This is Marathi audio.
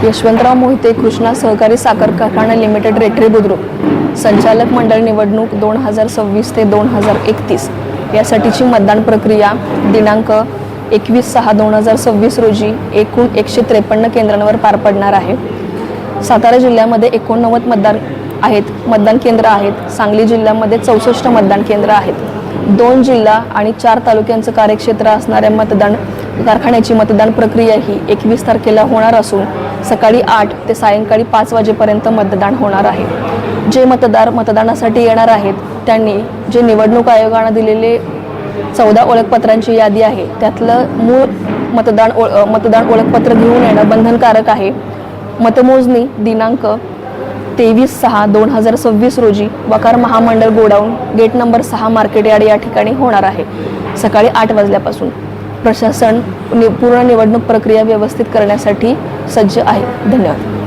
यशवंतराव मोहिते कृष्णा सहकारी साखर कारखाना लिमिटेड रेटरी बुद्रुक संचालक मंडळ निवडणूक 2026 ते 2031 यासाठीची मतदान प्रक्रिया दिनांक 21/6/2026 रोजी एकूण 153 केंद्रांवर पार पडणार आहे। सातारा जिल्ह्यामध्ये 89 मतदान केंद्र आहेत। सांगली जिल्ह्यामध्ये 64 मतदान केंद्र आहेत। 2 जिल्हा आणि 4 तालुक्यांचं कार्यक्षेत्र असणाऱ्या मतदान कारखान्याची मतदान प्रक्रिया ही 21 तारखेला होणार असून सकाळी 8 ते सायंकाळी 5 वाजेपर्यंत मतदान होणार आहे। जे मतदार मतदानासाठी येणार आहेत त्यांनी जे निवडणूक आयोगाने दिलेले 14 ओळखपत्रांची यादी आहे त्यातलं मूळ मतदान ओळखपत्र घेऊन येणं बंधनकारक आहे। मतमोजणी दिनांक 23/6/2026 रोजी वकार महामंडळ godown gate number 6 market yard या ठिकाणी होणार आहे। सकाळी 8 वाजल्यापासून प्रशासन पूर्ण निवडणूक प्रक्रिया व्यवस्थित करण्यासाठी सज्ज आहे। धन्यवाद।